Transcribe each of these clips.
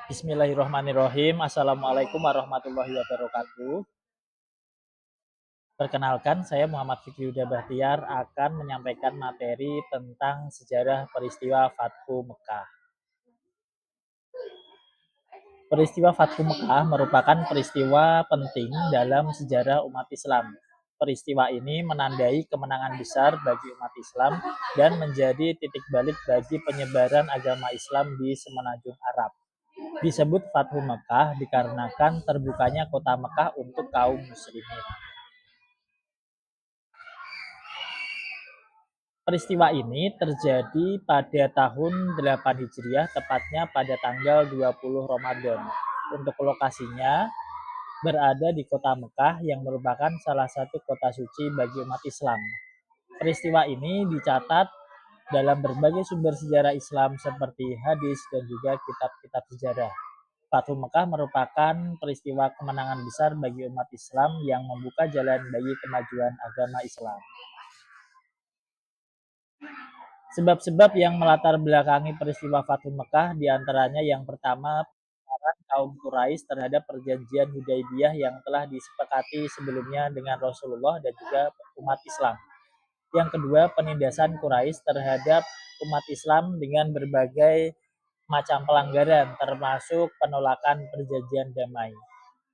Bismillahirrahmanirrahim. Assalamualaikum warahmatullahi wabarakatuh. Perkenalkan, saya Muhammad Fikri Huda Bahtiar akan menyampaikan materi tentang sejarah peristiwa Fathu Mekah. Peristiwa Fathu Mekah merupakan peristiwa penting dalam sejarah umat Islam. Peristiwa ini menandai kemenangan besar bagi umat Islam dan menjadi titik balik bagi penyebaran agama Islam di semenanjung Arab. Disebut Fathu Mekah dikarenakan terbukanya kota Mekah untuk kaum muslimin. Peristiwa ini terjadi pada tahun 8 Hijriah, tepatnya pada tanggal 20 Ramadan. Untuk lokasinya berada di kota Mekah yang merupakan salah satu kota suci bagi umat Islam. Peristiwa ini dicatat dalam berbagai sumber sejarah Islam seperti hadis dan juga kitab-kitab sejarah. Fathu Mekah merupakan peristiwa kemenangan besar bagi umat Islam yang membuka jalan bagi kemajuan agama Islam. Sebab-sebab yang melatar belakangi peristiwa Fathu Mekah diantaranya yang pertama pengakuan kaum Quraisy terhadap perjanjian Hudaybiyah yang telah disepakati sebelumnya dengan Rasulullah dan juga umat Islam. Yang kedua, penindasan Quraisy terhadap umat Islam dengan berbagai macam pelanggaran termasuk penolakan perjanjian damai.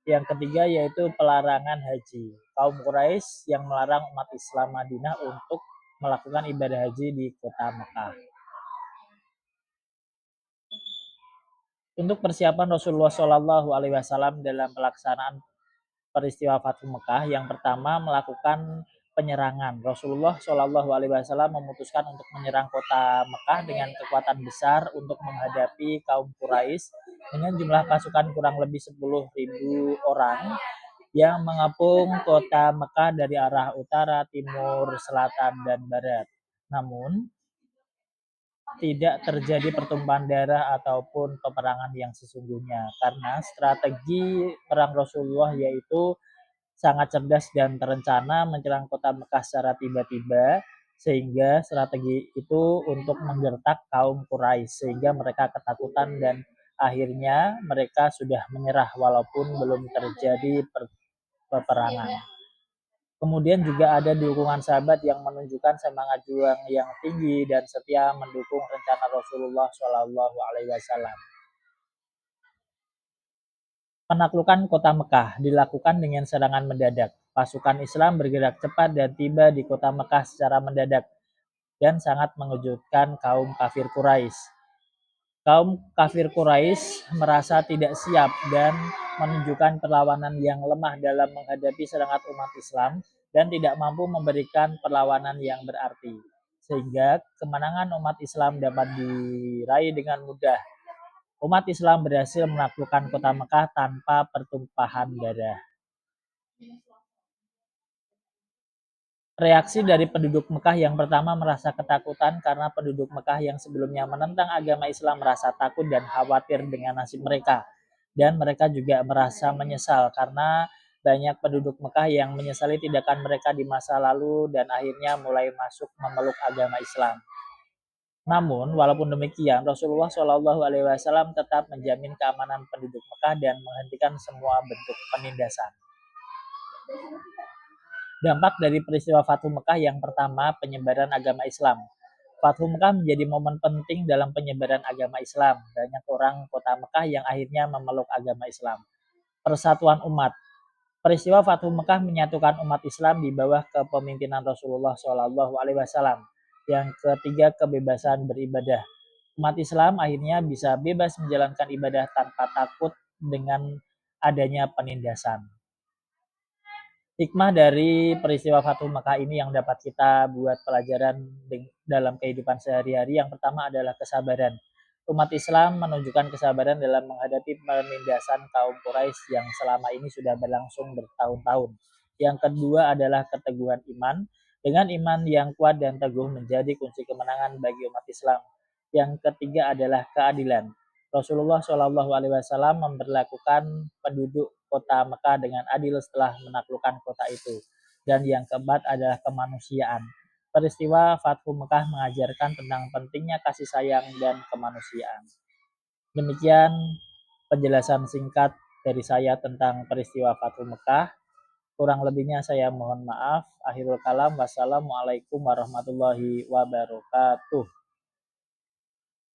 Yang ketiga yaitu pelarangan haji. Kaum Quraisy yang melarang umat Islam Madinah untuk melakukan ibadah haji di kota Mekah. Untuk persiapan Rasulullah Shallallahu Alaihi Wasallam dalam pelaksanaan peristiwa Fathu Mekah, yang pertama melakukan penyerangan. Rasulullah Shallallahu Alaihi Wasallam memutuskan untuk menyerang kota Mekah dengan kekuatan besar untuk menghadapi kaum Quraisy dengan jumlah pasukan kurang lebih 10.000 orang yang mengepung kota Mekah dari arah utara, timur, selatan, dan barat. Namun, tidak terjadi pertumpahan darah ataupun peperangan yang sesungguhnya karena strategi perang Rasulullah yaitu sangat cerdas dan terencana menyerang kota Mekah secara tiba-tiba sehingga strategi itu untuk menggertak kaum Quraisy sehingga mereka ketakutan dan akhirnya mereka sudah menyerah walaupun belum terjadi peperangan. Kemudian juga ada dukungan sahabat yang menunjukkan semangat juang yang tinggi dan setia mendukung rencana Rasulullah Shallallahu Alaihi Wasallam. Penaklukan kota Mekah dilakukan dengan serangan mendadak. Pasukan Islam bergerak cepat dan tiba di kota Mekah secara mendadak dan sangat mengejutkan kaum kafir Quraisy. Kaum kafir Quraisy merasa tidak siap dan menunjukkan perlawanan yang lemah dalam menghadapi serangan umat Islam dan tidak mampu memberikan perlawanan yang berarti. Sehingga kemenangan umat Islam dapat diraih dengan mudah. Umat Islam berhasil menaklukkan kota Mekah tanpa pertumpahan darah. Reaksi dari penduduk Mekah yang pertama merasa ketakutan karena penduduk Mekah yang sebelumnya menentang agama Islam merasa takut dan khawatir dengan nasib mereka. Dan mereka juga merasa menyesal karena banyak penduduk Mekah yang menyesali tindakan mereka di masa lalu dan akhirnya mulai masuk memeluk agama Islam. Namun, walaupun demikian, Rasulullah Shallallahu Alaihi Wasallam tetap menjamin keamanan penduduk Mekah dan menghentikan semua bentuk penindasan. Dampak dari peristiwa Fathu Mekah yang pertama, penyebaran agama Islam. Fathu Mekah menjadi momen penting dalam penyebaran agama Islam. Banyak orang kota Mekah yang akhirnya memeluk agama Islam. Persatuan umat. Peristiwa Fathu Mekah menyatukan umat Islam di bawah kepemimpinan Rasulullah Shallallahu Alaihi Wasallam. Yang ketiga, kebebasan beribadah. Umat Islam akhirnya bisa bebas menjalankan ibadah tanpa takut dengan adanya penindasan. Hikmah dari peristiwa Fathu Mekah ini yang dapat kita buat pelajaran dalam kehidupan sehari-hari. Yang pertama adalah kesabaran. Umat Islam menunjukkan kesabaran dalam menghadapi penindasan kaum Quraisy yang selama ini sudah berlangsung bertahun-tahun. Yang kedua adalah keteguhan iman. Dengan iman yang kuat dan teguh menjadi kunci kemenangan bagi umat Islam. Yang ketiga adalah keadilan. Rasulullah Shallallahu Alaihi Wasallam memperlakukan penduduk kota Mekah dengan adil setelah menaklukkan kota itu. Dan yang keempat adalah kemanusiaan. Peristiwa Fathu Mekah mengajarkan tentang pentingnya kasih sayang dan kemanusiaan. Demikian penjelasan singkat dari saya tentang peristiwa Fathul Mekah. Kurang lebihnya saya mohon maaf. Akhirul kalam. Wassalamualaikum warahmatullahi wabarakatuh.